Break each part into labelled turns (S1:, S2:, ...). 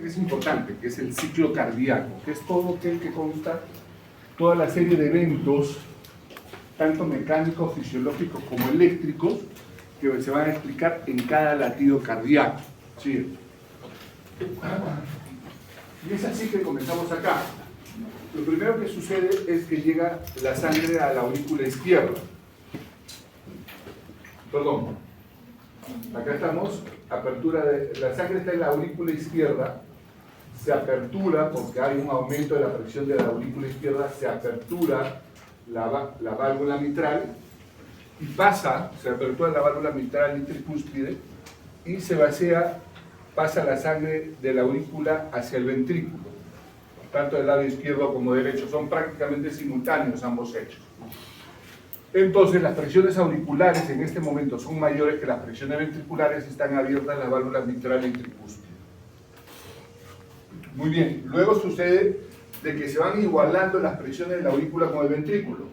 S1: es importante, que es el ciclo cardíaco, que es todo aquel que consta toda la serie de eventos, tanto mecánicos, fisiológicos como eléctricos, que se van a explicar en cada latido cardíaco. ¿Sí? Y es así que comenzamos acá. Lo primero que sucede es que llega la sangre a la aurícula izquierda. Perdón. Acá estamos, apertura de... La sangre está en la aurícula izquierda, se apertura, porque hay un aumento de la presión de la aurícula izquierda, se apertura la válvula mitral y se apertura la válvula mitral y tricúspide y se vacía, pasa la sangre de la aurícula hacia el ventrículo, tanto del lado izquierdo como derecho, son prácticamente simultáneos ambos hechos. Entonces las presiones auriculares en este momento son mayores que las presiones ventriculares y están abiertas las válvulas mitral y tricúspide. Muy bien, luego sucede de que se van igualando las presiones de la aurícula con el ventrículo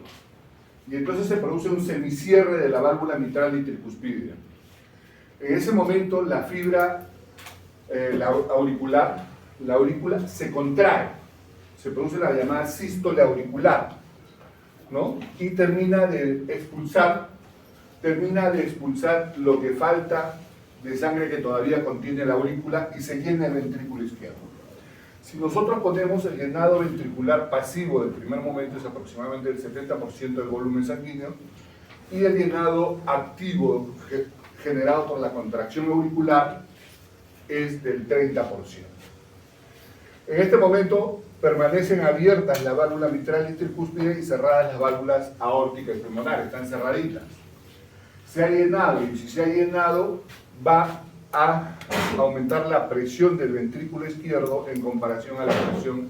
S1: y entonces se produce un semicierre de la válvula mitral y tricúspide. En ese momento la fibra la aurícula se contrae, se produce la llamada sístole auricular, ¿no? Y termina de expulsar lo que falta de sangre que todavía contiene la aurícula y se llena el ventrículo izquierdo. Si nosotros ponemos el llenado ventricular pasivo del primer momento, es aproximadamente el 70% del volumen sanguíneo, y el llenado activo generado por la contracción auricular es del 30%. En este momento permanecen abiertas la válvula mitral y tricúspide y cerradas las válvulas aórtica y pulmonar, están cerraditas. Se ha llenado, y si se ha llenado, va a aumentar la presión del ventrículo izquierdo en comparación a la presión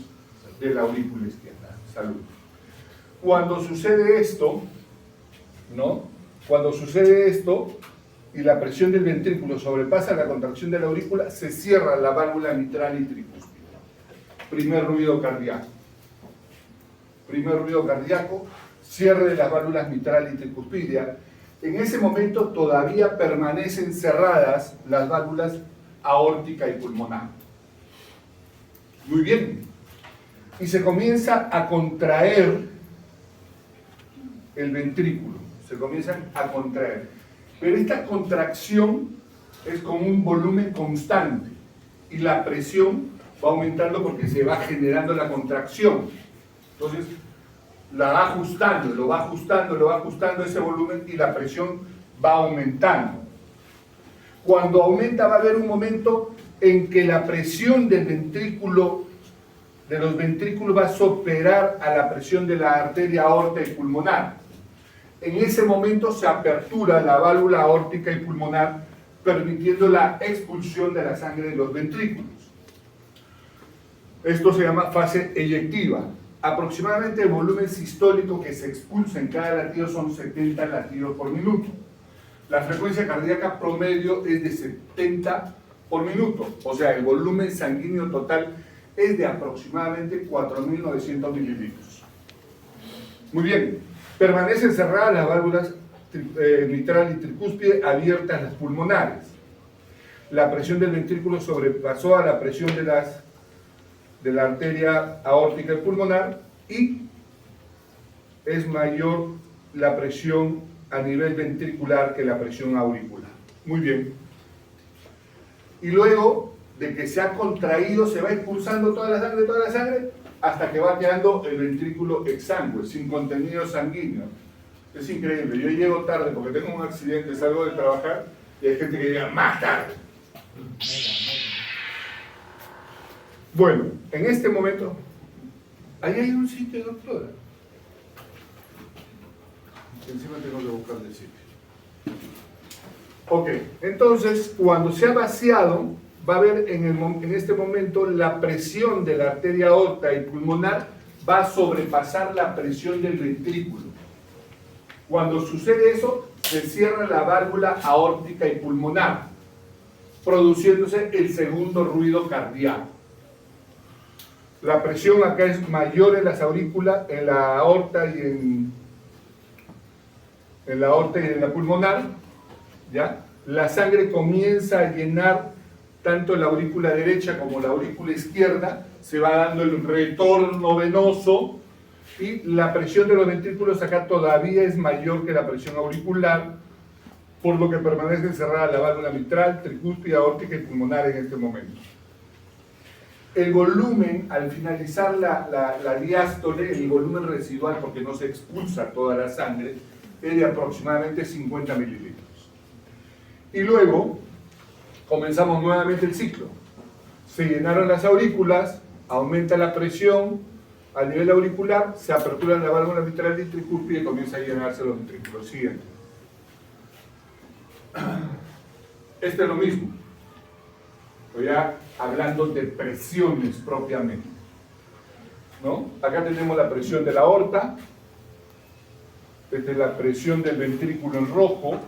S1: de la aurícula izquierda. Salud. Cuando sucede esto, ¿no? Cuando sucede esto y la presión del ventrículo sobrepasa la contracción de la aurícula, se cierra la válvula mitral y tricúspide. Primer ruido cardíaco. Primer ruido cardíaco, cierre de las válvulas mitral y tricúspide. En ese momento todavía permanecen cerradas las válvulas aórtica y pulmonar. Muy bien. Y se comienza a contraer el ventrículo. Se comienzan a contraer. Pero esta contracción es con un volumen constante y la presión va aumentando porque se va generando la contracción. Entonces, la va ajustando, lo va ajustando ese volumen y la presión va aumentando. Cuando aumenta va a haber un momento en que la presión del ventrículo, de los ventrículos va a superar a la presión de la arteria aorta y pulmonar. En ese momento se apertura la válvula aórtica y pulmonar, permitiendo la expulsión de la sangre de los ventrículos. Esto se llama fase eyectiva. Aproximadamente el volumen sistólico que se expulsa en cada latido son 70 latidos por minuto. La frecuencia cardíaca promedio es de 70 por minuto, o sea, el volumen sanguíneo total es de aproximadamente 4.900 mililitros. Muy bien, permanecen cerradas las válvulas mitral y tricúspide, abiertas las pulmonares. La presión del ventrículo sobrepasó a la presión de la arteria aórtica y pulmonar y es mayor la presión a nivel ventricular que la presión auricular. Muy bien. Y luego de que se ha contraído, se va expulsando toda la sangre, hasta que va quedando el ventrículo exangüe, sin contenido sanguíneo. Es increíble. Yo llego tarde porque tengo un accidente, salgo de trabajar y hay gente que llega más tarde. Bueno, en este momento, ahí hay un sitio, doctora. Encima tengo que buscar el sitio. Ok, entonces, cuando se ha vaciado, va a haber en este momento la presión de la arteria aorta y pulmonar va a sobrepasar la presión del ventrículo. Cuando sucede eso, se cierra la válvula aórtica y pulmonar, produciéndose el segundo ruido cardíaco. La presión acá es mayor en las aurículas, en la aorta y en la pulmonar, ¿ya? La sangre comienza a llenar tanto la aurícula derecha como la aurícula izquierda, se va dando el retorno venoso y la presión de los ventrículos acá todavía es mayor que la presión auricular, por lo que permanece cerrada la válvula mitral, tricúspide, aórtica y pulmonar en este momento. El volumen, al finalizar la diástole, el volumen residual, porque no se expulsa toda la sangre, es de aproximadamente 50 mililitros. Y luego comenzamos nuevamente el ciclo. Se llenaron las aurículas, aumenta la presión a nivel auricular, se apertura la válvula mitral y tricúspide y comienza a llenarse los ventrículos. Siguiente. Este es lo mismo. Estoy ya hablando de presiones propiamente, ¿no? Acá tenemos la presión de la aorta, esta es la presión del ventrículo en rojo,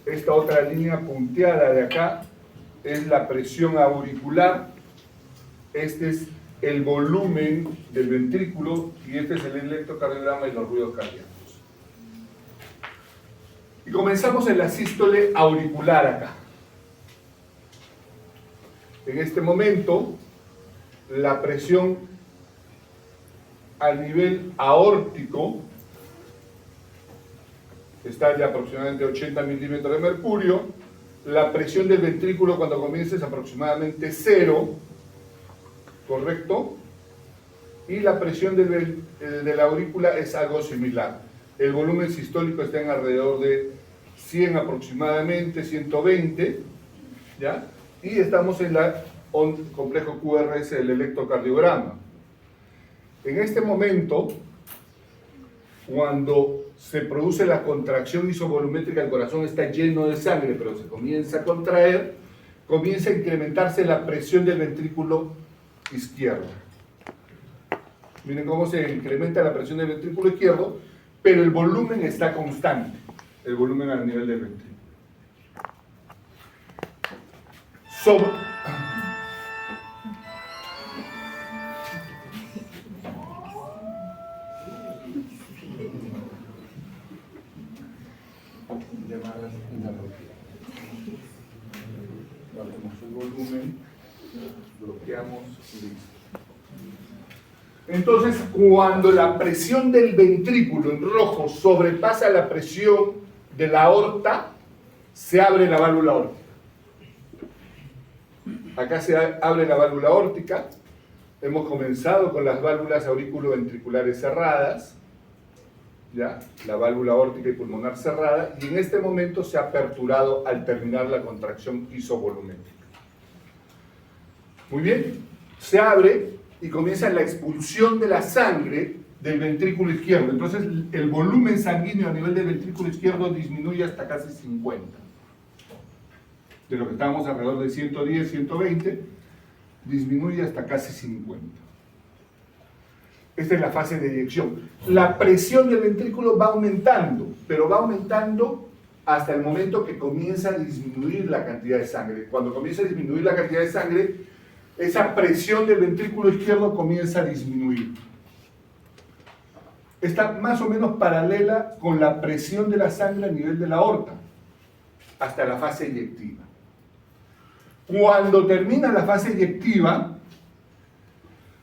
S1: esta otra línea punteada de acá es la presión auricular, este es el volumen del ventrículo y este es el electrocardiograma y los ruidos cardíacos. Y comenzamos en la sístole auricular acá. En este momento, la presión a nivel aórtico está de aproximadamente 80 milímetros de mercurio. La presión del ventrículo cuando comienza es aproximadamente 0, ¿correcto? Y la presión de la aurícula es algo similar. El volumen sistólico está en alrededor de 100 aproximadamente, 120, ¿ya? Y estamos en el complejo QRS del electrocardiograma. En este momento, cuando se produce la contracción isovolumétrica, el corazón está lleno de sangre, pero se comienza a contraer, comienza a incrementarse la presión del ventrículo izquierdo. Miren cómo se incrementa la presión del ventrículo izquierdo, pero el volumen está constante, el volumen al nivel del ventrículo. Entonces, cuando la presión del ventrículo en rojo sobrepasa la presión de la aorta, se abre la válvula aórtica. Acá se abre la válvula aórtica. Hemos comenzado con las válvulas auriculoventriculares cerradas, ¿ya? La válvula aórtica y pulmonar cerrada, y en este momento se ha aperturado al terminar la contracción isovolumétrica. Muy bien, se abre y comienza la expulsión de la sangre del ventrículo izquierdo. Entonces el volumen sanguíneo a nivel del ventrículo izquierdo disminuye hasta casi 50. De lo que estábamos alrededor de 110, 120, disminuye hasta casi 50. Esta es la fase de eyección. La presión del ventrículo va aumentando, pero va aumentando hasta el momento que comienza a disminuir la cantidad de sangre. Cuando comienza a disminuir la cantidad de sangre, esa presión del ventrículo izquierdo comienza a disminuir. Está más o menos paralela con la presión de la sangre a nivel de la aorta, hasta la fase eyectiva. Cuando termina la fase eyectiva,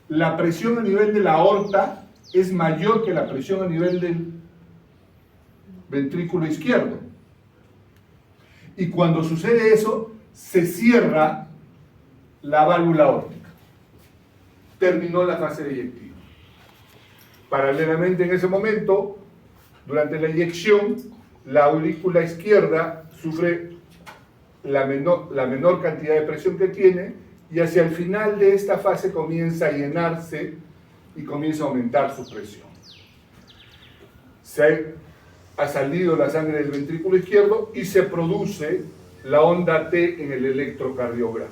S1: la presión a nivel de la aorta es mayor que la presión a nivel del ventrículo izquierdo. Y cuando sucede eso, se cierra la válvula aórtica. Terminó la fase eyectiva. Paralelamente en ese momento, durante la eyección, la aurícula izquierda sufre la menor cantidad de presión que tiene, y hacia el final de esta fase comienza a llenarse y comienza a aumentar su presión. Ha salido la sangre del ventrículo izquierdo y se produce la onda T en el electrocardiograma.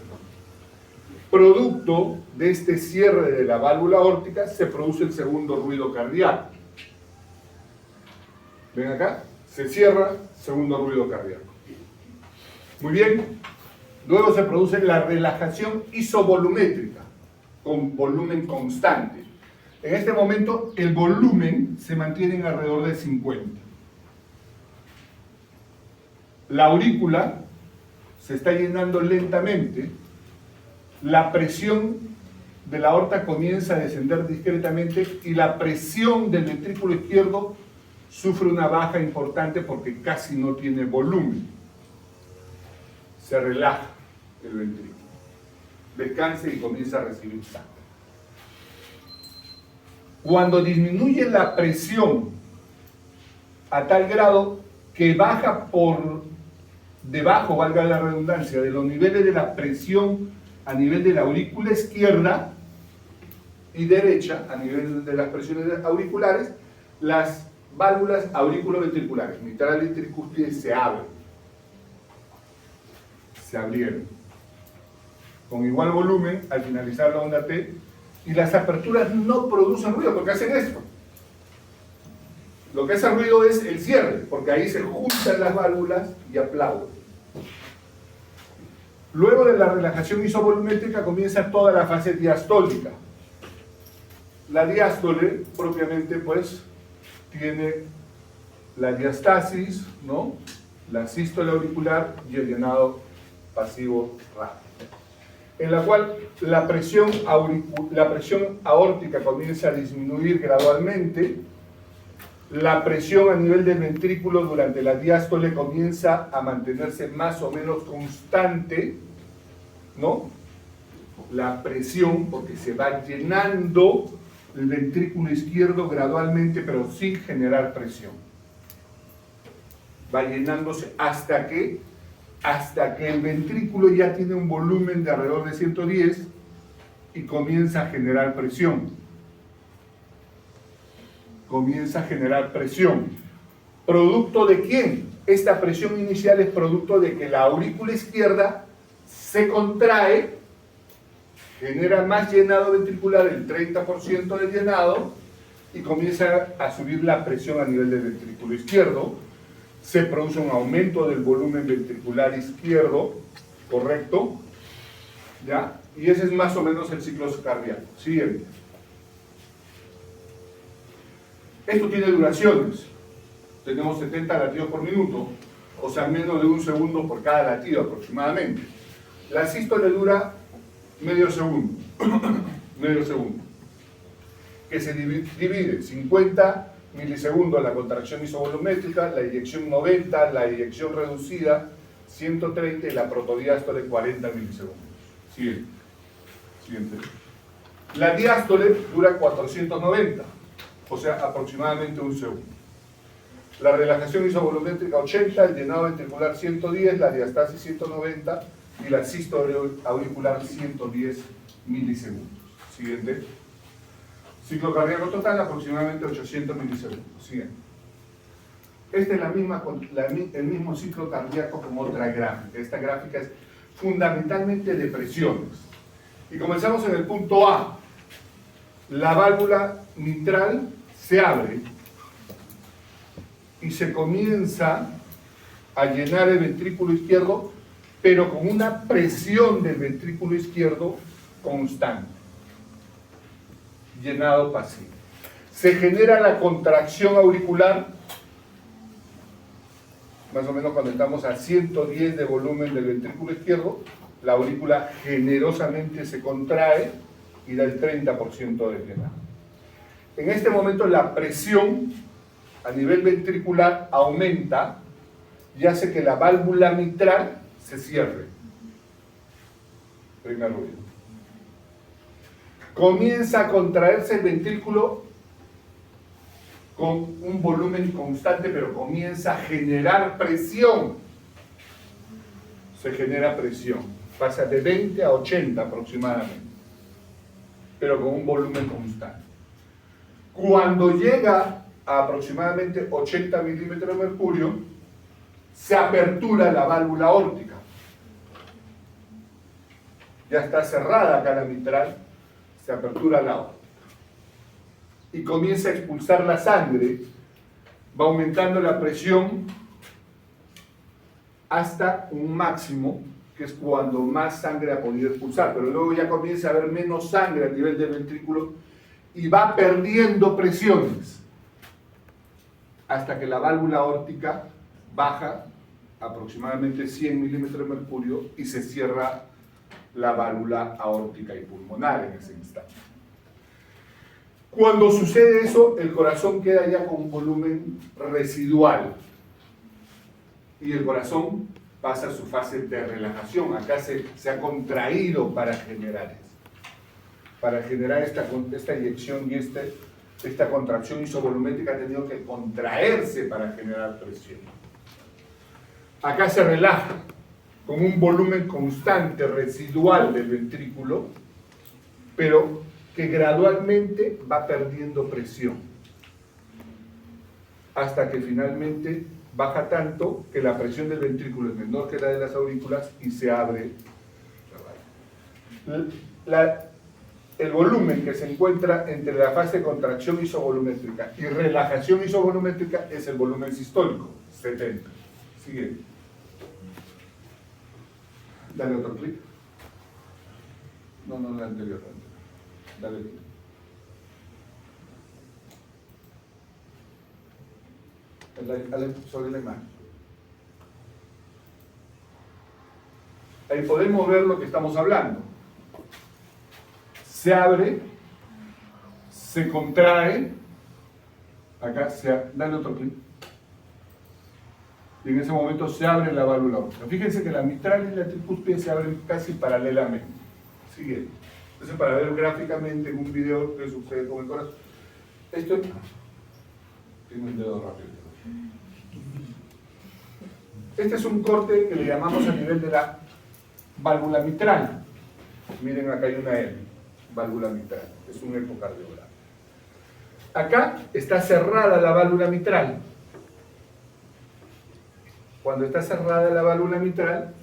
S1: Producto de este cierre de la válvula aórtica se produce el segundo ruido cardíaco. ¿Ven acá? Se cierra, segundo ruido cardíaco. Muy bien. Luego se produce la relajación isovolumétrica, con volumen constante. En este momento el volumen se mantiene en alrededor de 50. La aurícula se está llenando lentamente la presión de la aorta comienza a descender discretamente y la presión del ventrículo izquierdo sufre una baja importante porque casi no tiene volumen. Se relaja el ventrículo, descansa y comienza a recibir sangre. Cuando disminuye la presión a tal grado que baja por debajo, valga la redundancia, de los niveles de la presión a nivel de la aurícula izquierda y derecha, a nivel de las presiones auriculares, las válvulas auriculoventriculares, mitral y tricúspide, se abren. Se abrieron. Con igual volumen al finalizar la onda T, y las aperturas no producen ruido porque hacen esto. Lo que hace ruido es el cierre, porque ahí se juntan las válvulas y aplauden. Luego de la relajación isovolumétrica comienza toda la fase diastólica. La diástole, propiamente, pues, tiene la diastasis, ¿no?, la sístole auricular y el llenado pasivo rápido, en la cual la presión aórtica comienza a disminuir gradualmente, la presión a nivel del ventrículo durante la diástole comienza a mantenerse más o menos constante, ¿no? La presión, porque se va llenando el ventrículo izquierdo gradualmente, pero sin generar presión. Va llenándose hasta que el ventrículo ya tiene un volumen de alrededor de 110 y comienza a generar presión. Comienza a generar presión. ¿Producto de quién? Esta presión inicial es producto de que la aurícula izquierda se contrae, genera más llenado ventricular, el 30% del llenado, y comienza a subir la presión a nivel del ventrículo izquierdo. Se produce un aumento del volumen ventricular izquierdo, ¿correcto? ¿Ya? Y ese es más o menos el ciclo cardíaco. Siguiente. Esto tiene duraciones. Tenemos 70 latidos por minuto, o sea, menos de 1 segundo por cada latido aproximadamente. La sístole dura medio segundo, medio segundo, que se divide 50 milisegundos la contracción isovolumétrica, la eyección 90, la eyección reducida 130 y la protodiástole 40 milisegundos. Siguiente. Siguiente. La diástole dura 490, o sea, aproximadamente 1 segundo. La relajación isovolumétrica 80, el llenado ventricular 110, la diastasis 190 y la sístole auricular 110 milisegundos. Siguiente. Ciclo cardíaco total aproximadamente 800 milisegundos. Siguiente. Este es el mismo ciclo cardíaco como otra gráfica. Esta gráfica es fundamentalmente de presiones. Y comenzamos en el punto A. La válvula mitral se abre y se comienza a llenar el ventrículo izquierdo, pero con una presión del ventrículo izquierdo constante. Llenado pasivo. Se genera la contracción auricular, más o menos cuando estamos a 110 de volumen del ventrículo izquierdo, la aurícula generosamente se contrae y da el 30% de llenado. En este momento la presión a nivel ventricular aumenta y hace que la válvula mitral se cierre. Primer ruido. Comienza a contraerse el ventrículo con un volumen constante, pero comienza a generar presión. Se genera presión. Pasa de 20 a 80 aproximadamente, pero con un volumen constante. Cuando llega a aproximadamente 80 milímetros de mercurio, se apertura la válvula aórtica. Ya está cerrada acá la mitral, se apertura la aórtica. Y comienza a expulsar la sangre, va aumentando la presión hasta un máximo, que es cuando más sangre ha podido expulsar, pero luego ya comienza a haber menos sangre a nivel del ventrículo y va perdiendo presiones hasta que la válvula aórtica baja aproximadamente 100 milímetros de mercurio y se cierra la válvula aórtica y pulmonar en ese instante. Cuando sucede eso, el corazón queda ya con un volumen residual y el corazón pasa a su fase de relajación. Acá se ha contraído para generar eso, para generar esta eyección y esta contracción isovolumétrica ha tenido que contraerse para generar presión. Acá se relaja con un volumen constante residual del ventrículo, pero que gradualmente va perdiendo presión, hasta que finalmente baja tanto que la presión del ventrículo es menor que la de las aurículas y se abre la válvula. El volumen que se encuentra entre la fase de contracción isovolumétrica y relajación isovolumétrica es el volumen sistólico, 70. Sigue. Dale otro clic. No, el anterior. Dale clic. Sobre la imagen. Ahí podemos ver lo que estamos hablando. Se abre, se contrae, acá, dale otro clic, y en ese momento se abre la válvula aórtica. Fíjense que la mitral y la tricúspide se abren casi paralelamente. Sigue. Entonces, para ver gráficamente en un video qué sucede con el corazón. Esto, tengo un dedo rápido. Este es un corte que le llamamos a nivel de la válvula mitral. Miren, acá hay una L, válvula mitral, es un ecocardiograma. Acá está cerrada la válvula mitral. Cuando está cerrada la válvula mitral,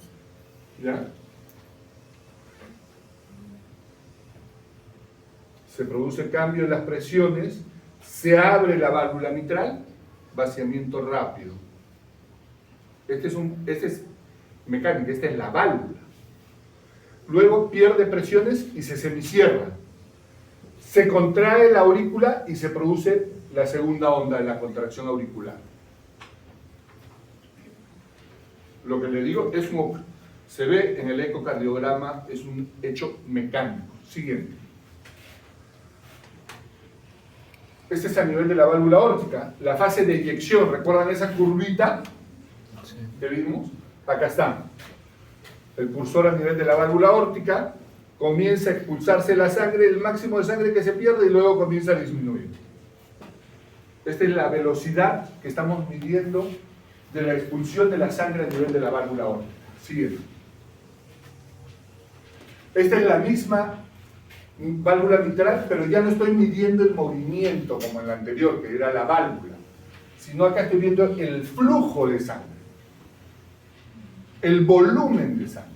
S1: ¿ya? Se produce cambio en las presiones, se abre la válvula mitral, vaciamiento rápido. Este es mecánica, esta es la válvula. Luego pierde presiones y se semicierra. Se contrae la aurícula y se produce la segunda onda de la contracción auricular. Lo que le digo es se ve en el ecocardiograma, es un hecho mecánico. Siguiente. Este es a nivel de la válvula aórtica. La fase de eyección, ¿recuerdan esa curvita que vimos? Acá está. El pulsor a nivel de la válvula aórtica, comienza a expulsarse la sangre, el máximo de sangre que se pierde y luego comienza a disminuir. Esta es la velocidad que estamos midiendo de la expulsión de la sangre a nivel de la válvula aórtica. Siguiente. Esta es la misma válvula mitral, pero ya no estoy midiendo el movimiento como en la anterior, que era la válvula, sino acá estoy viendo el flujo de sangre, el volumen de sangre,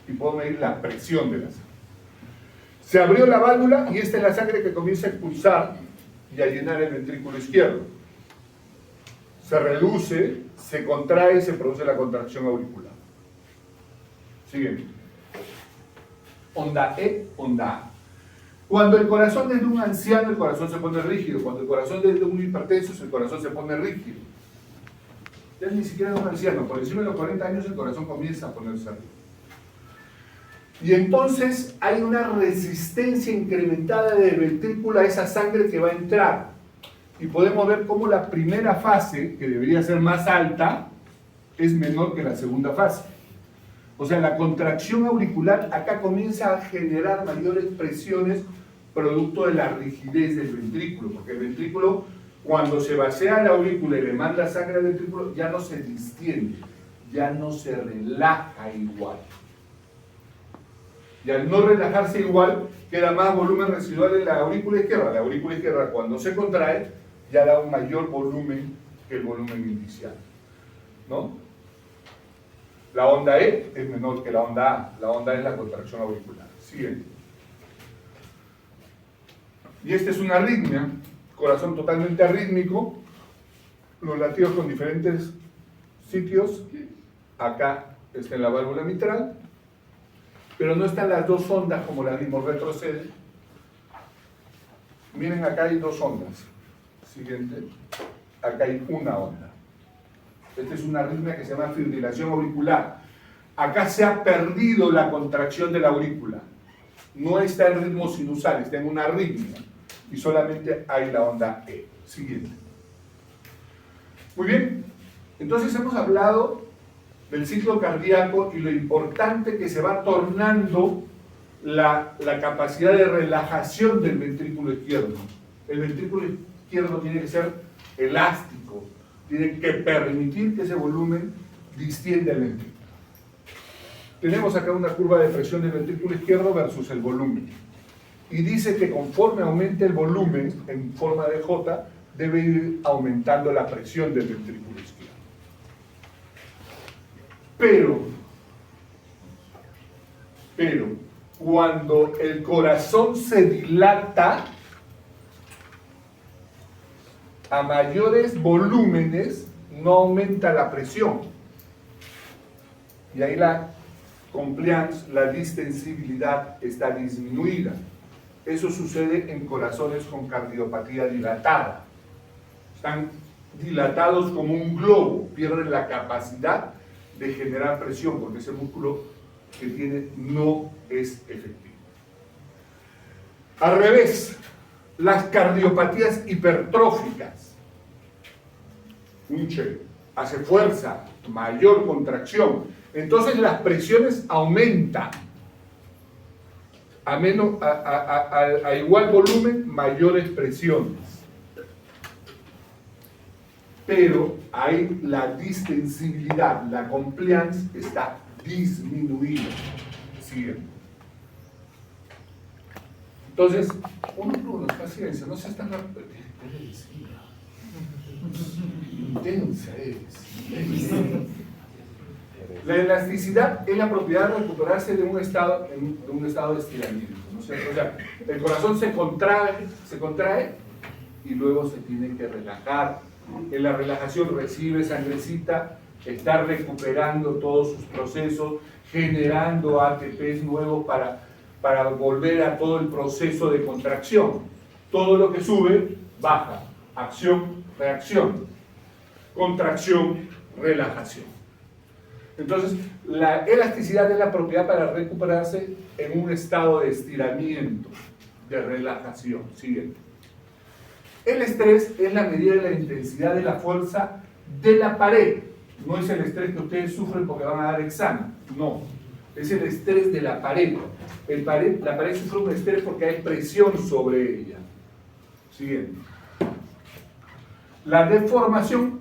S1: y puedo medir la presión de la sangre. Se abrió la válvula y esta es la sangre que comienza a expulsar y a llenar el ventrículo izquierdo. Se reduce, se contrae y se produce la contracción auricular. Siguiente. Onda E, onda A. Cuando el corazón es de un anciano, el corazón se pone rígido. Cuando el corazón es de un hipertenso, el corazón se pone rígido. Ya ni siquiera de un anciano, por encima de los 40 años el corazón comienza a ponerse rígido. Y entonces hay una resistencia incrementada del ventrículo a esa sangre que va a entrar. Y podemos ver cómo la primera fase, que debería ser más alta, es menor que la segunda fase. O sea, la contracción auricular acá comienza a generar mayores presiones producto de la rigidez del ventrículo, porque el ventrículo, cuando se vacía la aurícula y le manda sangre al ventrículo, ya no se distiende, ya no se relaja igual. Y al no relajarse igual, queda más volumen residual en la aurícula izquierda. La aurícula izquierda, cuando se contrae, ya da un mayor volumen que el volumen inicial, ¿no? La onda E es menor que la onda A. La onda E es la contracción auricular. Siguiente. Y esta es una arritmia, corazón totalmente arrítmico, los latidos con diferentes sitios. Acá está en la válvula mitral, pero no están las dos ondas como las vimos, retrocede. Miren, acá hay dos ondas. Siguiente. Acá hay una onda. Esta es una arritmia que se llama fibrilación auricular. Acá se ha perdido la contracción de la aurícula. No está en ritmo sinusal, está en una arritmia. Y solamente hay la onda E. Siguiente. Muy bien. Entonces hemos hablado del ciclo cardíaco y lo importante que se va tornando la capacidad de relajación del ventrículo izquierdo. El ventrículo izquierdo tiene que ser elástico, tiene que permitir que ese volumen distienda el ventrículo. Tenemos acá una curva de presión del ventrículo izquierdo versus el volumen. Y dice que conforme aumente el volumen en forma de J, debe ir aumentando la presión del ventrículo izquierdo. Pero, cuando el corazón se dilata, a mayores volúmenes no aumenta la presión. Y ahí la compliance, la distensibilidad está disminuida. Eso sucede en corazones con cardiopatía dilatada. Están dilatados como un globo, pierden la capacidad de generar presión porque ese músculo que tiene no es efectivo. Al revés, las cardiopatías hipertróficas, Unche hace fuerza, mayor contracción, entonces las presiones aumentan. A igual volumen, mayores presiones. Pero ahí la distensibilidad, la compliance está disminuida. Siguiente. Entonces, uno, paciencia, no seas tan rápido. Intensa es. La elasticidad es la propiedad de recuperarse de un estado de estiramiento, ¿no es cierto? O sea, el corazón se contrae y luego se tiene que relajar. En la relajación recibe sangrecita, está recuperando todos sus procesos, generando ATPs nuevos para volver a todo el proceso de contracción. Todo lo que sube, baja. Acción, reacción. Contracción, relajación. Entonces, la elasticidad es la propiedad para recuperarse en un estado de estiramiento, de relajación. Siguiente. El estrés es la medida de la intensidad de la fuerza de la pared. No es el estrés que ustedes sufren porque van a dar examen. No. Es el estrés de la pared. La pared sufre un estrés porque hay presión sobre ella. Siguiente. La deformación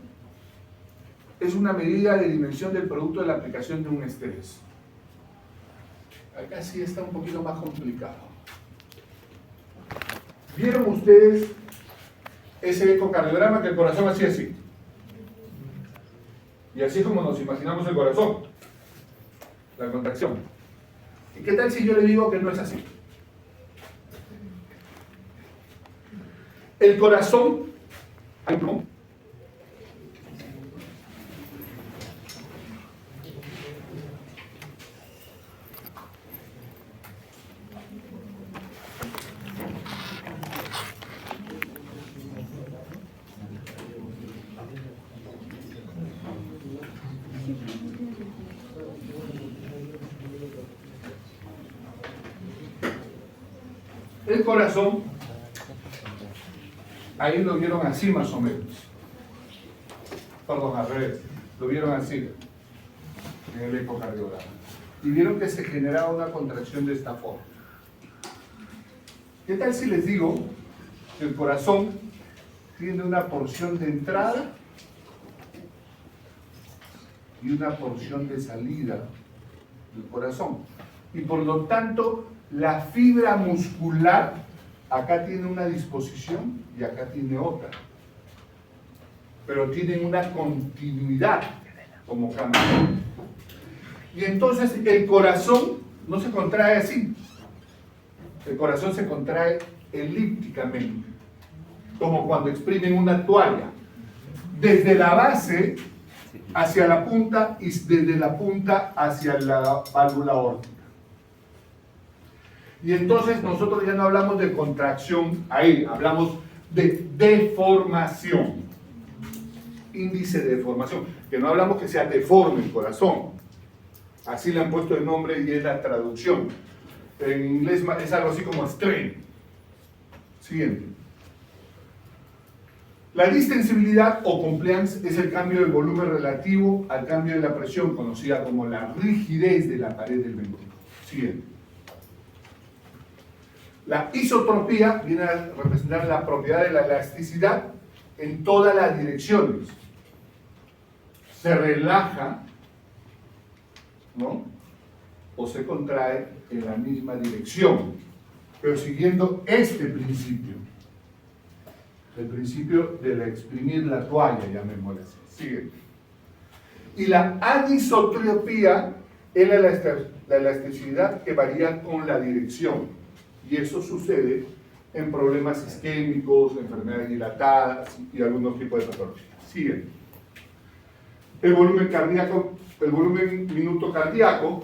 S1: es una medida de dimensión del producto de la aplicación de un estrés. Acá sí está un poquito más complicado. ¿Vieron ustedes ese ecocardiograma que el corazón hacía así? Y así es como nos imaginamos el corazón, la contracción. ¿Y qué tal si yo le digo que no es así? El corazón, hay pulmón. El corazón, ahí lo vieron así más o menos. Perdón, al revés. Lo vieron así en el ecocardiograma. Y vieron que se generaba una contracción de esta forma. ¿Qué tal si les digo que el corazón tiene una porción de entrada y una porción de salida del corazón? Y por lo tanto, la fibra muscular acá tiene una disposición y acá tiene otra. Pero tienen una continuidad como cámara. Y entonces el corazón no se contrae así. El corazón se contrae elípticamente, como cuando exprimen una toalla. Desde la base hacia la punta y desde la punta hacia la válvula aórtica. Y entonces nosotros ya no hablamos de contracción ahí, hablamos de deformación. Índice de deformación, que no hablamos que sea deforme el corazón, Así le han puesto el nombre y es la traducción. En inglés es algo así como strain. Siguiente. La distensibilidad o compliance es el cambio del volumen relativo al cambio de la presión, conocida como la rigidez de la pared del ventrículo. Siguiente. La isotropía viene a representar la propiedad de la elasticidad en todas las direcciones. Se relaja, ¿no?, o se contrae en la misma dirección, pero siguiendo este principio, el principio de exprimir la toalla, llamémosle así. Sigue. Y la anisotropía es la elasticidad que varía con la dirección, y eso sucede en problemas isquémicos, enfermedades dilatadas y algunos tipos de patologías. Sigue. El volumen cardíaco, el volumen minuto cardíaco,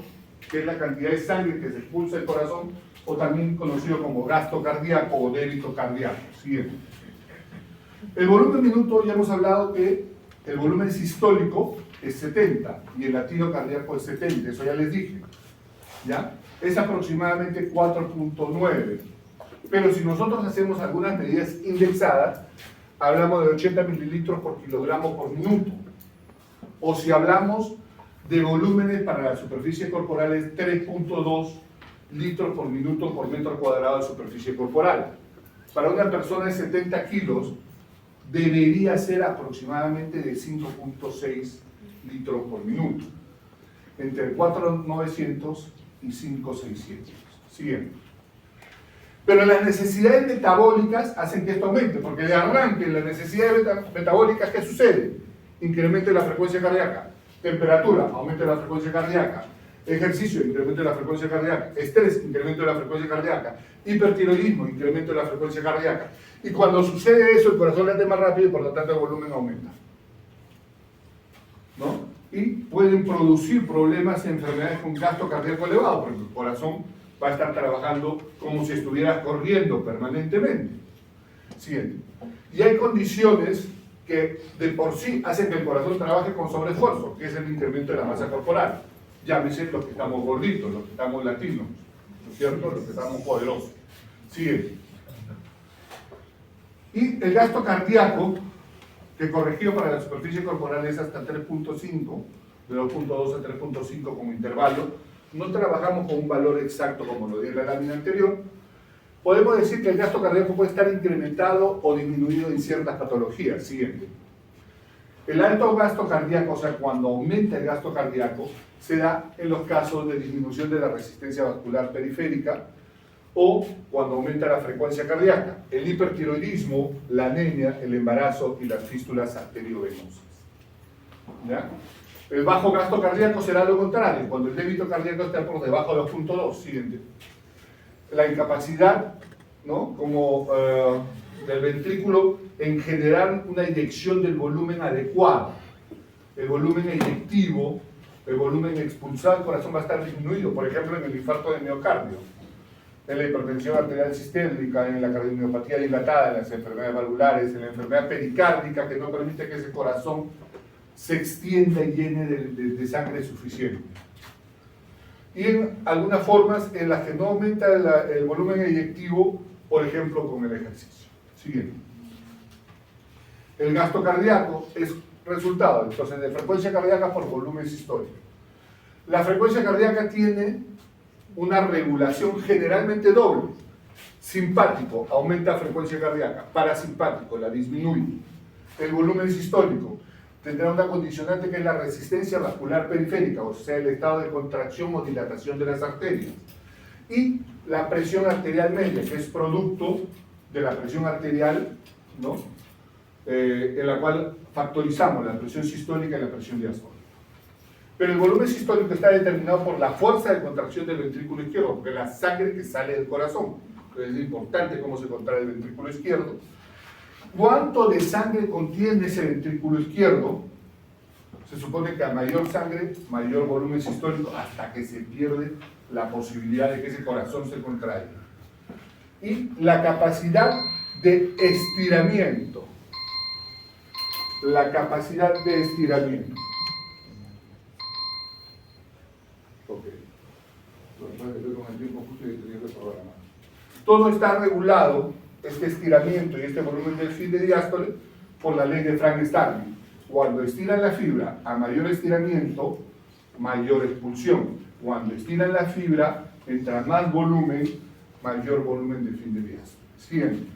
S1: que es la cantidad de sangre que se expulsa del corazón, o también conocido como gasto cardíaco o débito cardíaco. Siguiente. El volumen minuto, ya hemos hablado que el volumen sistólico es 70 y el latido cardíaco es 70, eso ya les dije. ¿Ya? Es aproximadamente 4.9. Pero si nosotros hacemos algunas medidas indexadas, hablamos de 80 mililitros por kilogramo por minuto. O si hablamos de volúmenes para la superficie corporal, es 3.2 litros por minuto por metro cuadrado de superficie corporal. Para una persona de 70 kilos, debería ser aproximadamente de 5.6 litros por minuto. Entre 4.900 y 5.600. Siguiente. Pero las necesidades metabólicas hacen que esto aumente, porque de arranque las necesidades metabólicas, ¿qué sucede? Incremento de la frecuencia cardíaca, temperatura, aumento de la frecuencia cardíaca, ejercicio, incremento de la frecuencia cardíaca, estrés, incremento de la frecuencia cardíaca, hipertiroidismo, incremento de la frecuencia cardíaca. Y cuando sucede eso, el corazón late más rápido y por lo tanto el volumen aumenta, ¿no? Y pueden producir problemas y enfermedades con gasto cardíaco elevado, porque el corazón va a estar trabajando como si estuviera corriendo permanentemente. Siguiente. Y hay condiciones que de por sí hacen que el corazón trabaje con sobreesfuerzo, que es el incremento de la masa corporal. Llámese los que estamos gorditos, los que estamos latinos, ¿no es cierto? Los que estamos poderosos. Siguiente. Y el gasto cardíaco, que corregido para la superficie corporal es hasta 3.5, de 2.2 a 3.5 como intervalo. No trabajamos con un valor exacto como lo di en la lámina anterior. Podemos decir que el gasto cardíaco puede estar incrementado o disminuido en ciertas patologías. Siguiente. El alto gasto cardíaco, o sea, cuando aumenta el gasto cardíaco, se da en los casos de disminución de la resistencia vascular periférica o cuando aumenta la frecuencia cardíaca, el hipertiroidismo, la anemia, el embarazo y las fístulas arteriovenosas. ¿Ya? El bajo gasto cardíaco será lo contrario, cuando el débito cardíaco está por debajo de 2.2. Siguiente. La incapacidad, ¿no?, como del ventrículo en generar una inyección del volumen adecuado. El volumen eyectivo, el volumen expulsado del corazón va a estar disminuido, por ejemplo en el infarto de miocardio, en la hipertensión arterial sistémica, en la cardiomiopatía dilatada, en las enfermedades valvulares, en la enfermedad pericárdica que no permite que ese corazón se extienda y llene de sangre suficiente. Y en algunas formas en las que no aumenta el volumen eyectivo, por ejemplo con el ejercicio. Siguiente. El gasto cardíaco es resultado entonces de frecuencia cardíaca por volumen sistólico. La frecuencia cardíaca tiene una regulación generalmente doble. Simpático aumenta frecuencia cardíaca, parasimpático la disminuye. El volumen sistólico tendrá una condicionante que es la resistencia vascular periférica, o sea, el estado de contracción o dilatación de las arterias. Y la presión arterial media, que es producto de la presión arterial, ¿no?, en la cual factorizamos la presión sistólica y la presión diastólica. Pero el volumen sistólico está determinado por la fuerza de contracción del ventrículo izquierdo, porque es la sangre que sale del corazón. Entonces es importante cómo se contrae el ventrículo izquierdo. ¿Cuánto de sangre contiene ese ventrículo izquierdo? Se supone que a mayor sangre, mayor volumen sistólico, hasta que se pierde la posibilidad de que ese corazón se contraiga. Y la capacidad de estiramiento. La capacidad de estiramiento. pasa es que estoy con el tiempo justo y tenía que programar. Todo está regulado, este estiramiento y este volumen del fin de diástole, por la ley de Frank-Starling. Cuando estiran la fibra a mayor estiramiento, mayor expulsión. Cuando estiran la fibra, entra más volumen, mayor volumen del fin de diástole. Siguiente.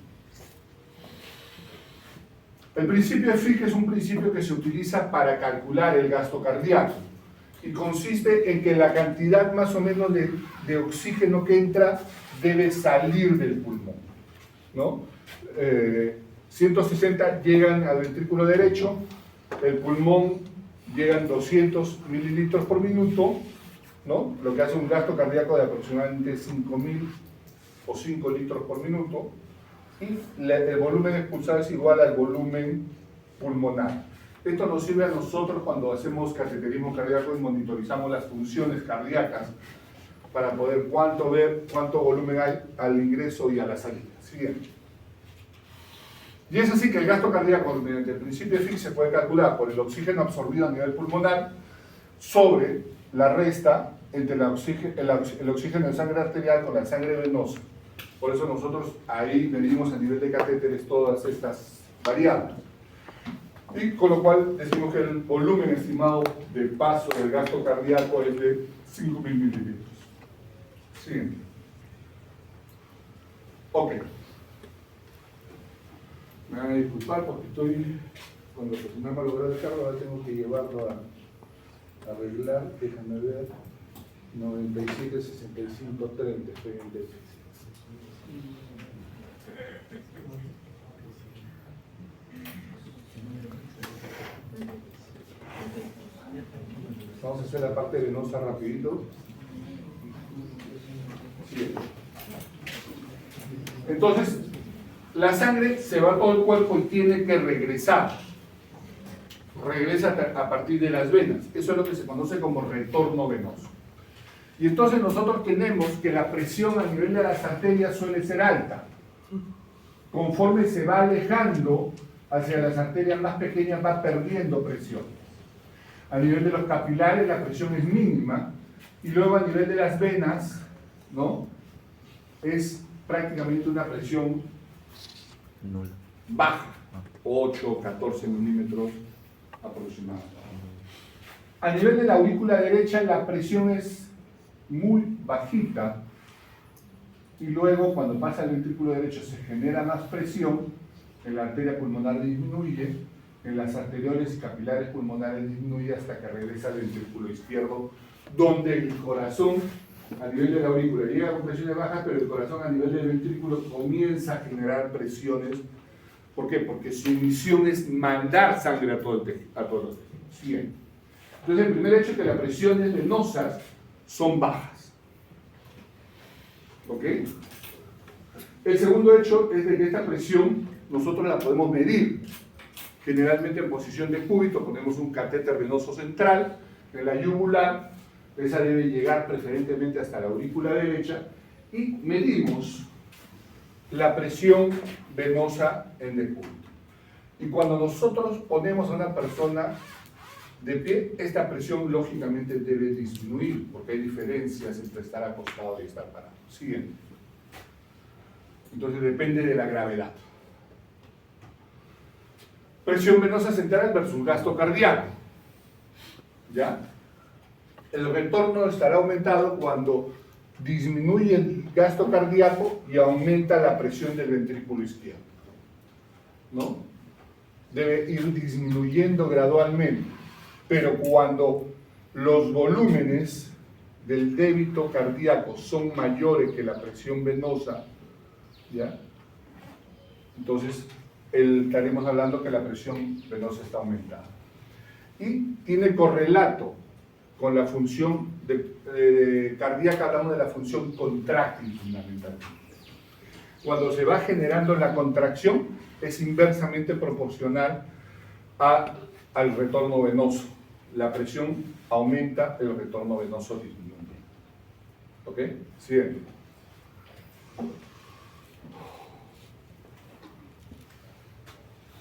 S1: El principio de Fick es un principio que se utiliza para calcular el gasto cardíaco y consiste en que la cantidad más o menos de oxígeno que entra debe salir del pulmón, ¿no? 160 llegan al ventrículo derecho, el pulmón llegan 200 mililitros por minuto, ¿no? Lo que hace un gasto cardíaco de aproximadamente 5.000 o 5 litros por minuto, y el volumen expulsado es igual al volumen pulmonar. Esto nos sirve a nosotros cuando hacemos cateterismo cardíaco y monitorizamos las funciones cardíacas para poder ver cuánto volumen hay al ingreso y a la salida. Siguiente. Y es así que el gasto cardíaco mediante el principio de Fick se puede calcular por el oxígeno absorbido a nivel pulmonar sobre la resta entre el oxígeno de sangre arterial con la sangre venosa. Por eso nosotros ahí medimos a nivel de catéteres todas estas variables. Y con lo cual decimos que el volumen estimado de paso del gasto cardíaco es de 5.000 mililitros. Siguiente. Ok. Me van a disculpar porque estoy, cuando se me ha malogrado el carro, ahora tengo que llevarlo a arreglar. Déjame ver. 97, 65, 30. Estoy en déficit. Vamos a hacer la parte venosa rapidito. Siguiente. Entonces, la sangre se va a todo el cuerpo y tiene que regresar. Regresa a partir de las venas. Eso es lo que se conoce como retorno venoso. Y entonces nosotros tenemos que la presión a nivel de las arterias suele ser alta. Conforme se va alejando hacia las arterias más pequeñas, va perdiendo presión. A nivel de los capilares la presión es mínima, y luego a nivel de las venas, ¿no?, es prácticamente una presión baja, 8, 14 milímetros aproximadamente. A nivel de la aurícula derecha la presión es muy bajita, y luego cuando pasa al ventrículo derecho se genera más presión, en la arteria pulmonar disminuye, en las arterioles y capilares pulmonares disminuye hasta que regresa al ventrículo izquierdo, donde el corazón a nivel de la aurícula llega con presiones bajas, pero el corazón a nivel del ventrículo comienza a generar presiones. ¿Por qué? Porque su misión es mandar sangre a todos los tejidos. Siguiente. Entonces el primer hecho es que las presiones venosas son bajas. ¿Ok? El segundo hecho es de que esta presión nosotros la podemos medir. Generalmente en posición de cúbito ponemos un catéter venoso central en la yugular, esa debe llegar preferentemente hasta la aurícula derecha, y medimos la presión venosa en decúbito. Y cuando nosotros ponemos a una persona de pie, esta presión lógicamente debe disminuir, porque hay diferencias entre estar acostado y estar parado. Siguiente. Entonces depende de la gravedad. Presión venosa central versus gasto cardíaco. ¿Ya? El retorno estará aumentado cuando disminuye el gasto cardíaco y aumenta la presión del ventrículo izquierdo, ¿no? Debe ir disminuyendo gradualmente, pero cuando los volúmenes del débito cardíaco son mayores que la presión venosa, ¿ya?, entonces estaremos hablando que la presión venosa está aumentada. Y tiene correlato con la función cardíaca, hablamos de la función contráctil fundamentalmente. Cuando se va generando la contracción, es inversamente proporcional al retorno venoso. La presión aumenta, el retorno venoso disminuye. ¿Ok? Siguiente.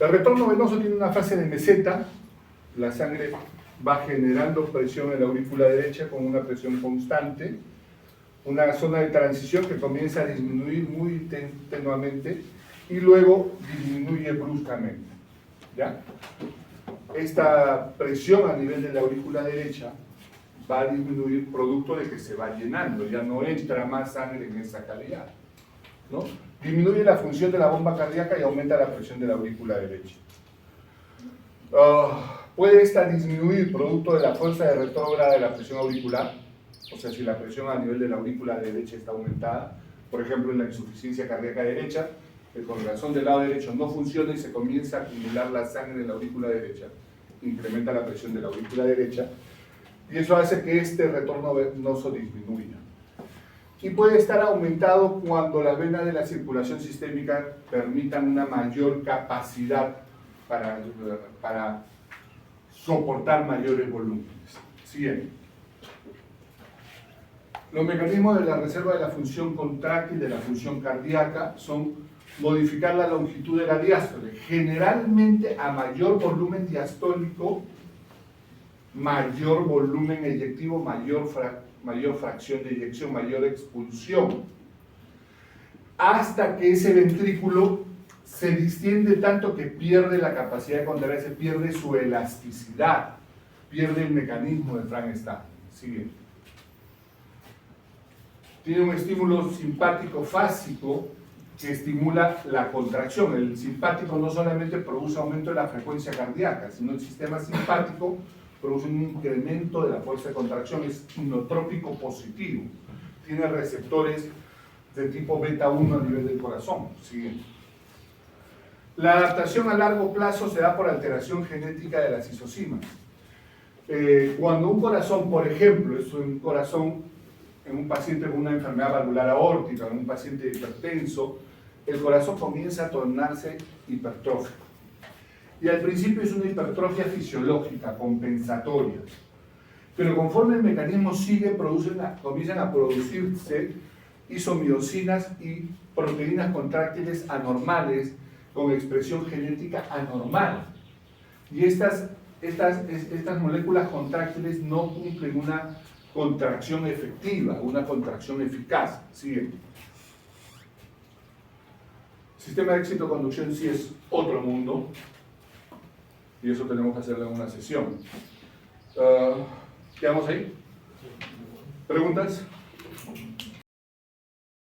S1: El retorno venoso tiene una fase de meseta. La sangre va generando presión en la aurícula derecha con una presión constante, una zona de transición que comienza a disminuir muy tenuamente y luego disminuye bruscamente, ¿ya? Esta presión a nivel de la aurícula derecha va a disminuir producto de que se va llenando, ya no entra más sangre en esa cavidad, ¿no? Disminuye la función de la bomba cardíaca y aumenta la presión de la aurícula derecha. Puede esta disminuir producto de la fuerza de retrógrada de la presión auricular, o sea, si la presión a nivel de la aurícula derecha está aumentada, por ejemplo en la insuficiencia cardíaca derecha, el corazón del lado derecho no funciona y se comienza a acumular la sangre en la aurícula derecha, incrementa la presión de la aurícula derecha, y eso hace que este retorno venoso disminuya. Y puede estar aumentado cuando las venas de la circulación sistémica permitan una mayor capacidad para soportar mayores volúmenes. Siguiente. Los mecanismos de la reserva de la función contráctil de la función cardíaca son modificar la longitud de la diástole. Generalmente a mayor volumen diastólico, mayor volumen eyectivo, mayor fracción de eyección, mayor expulsión, hasta que ese ventrículo se distiende tanto que pierde la capacidad de contraerse, pierde su elasticidad, pierde el mecanismo de Frankenstein. Siguiente. Tiene un estímulo simpático fásico que estimula la contracción. El simpático no solamente produce aumento de la frecuencia cardíaca, sino el sistema simpático produce un incremento de la fuerza de contracción, es inotrópico positivo. Tiene receptores de tipo beta 1 a nivel del corazón. Siguiente. La adaptación a largo plazo se da por alteración genética de las isocimas. Cuando un corazón, por ejemplo, es un corazón en un paciente con una enfermedad valvular aórtica, en un paciente hipertenso, el corazón comienza a tornarse hipertrófico. Y al principio es una hipertrofia fisiológica, compensatoria. Pero conforme el mecanismo sigue, comienzan a producirse isomiosinas y proteínas contráctiles anormales con expresión genética anormal. Y estas moléculas contráctiles no cumplen una contracción efectiva, una contracción eficaz. Siguiente. Sistema de éxito-conducción sí es otro mundo, y eso tenemos que hacerlo en una sesión. ¿Quedamos ahí? ¿Preguntas?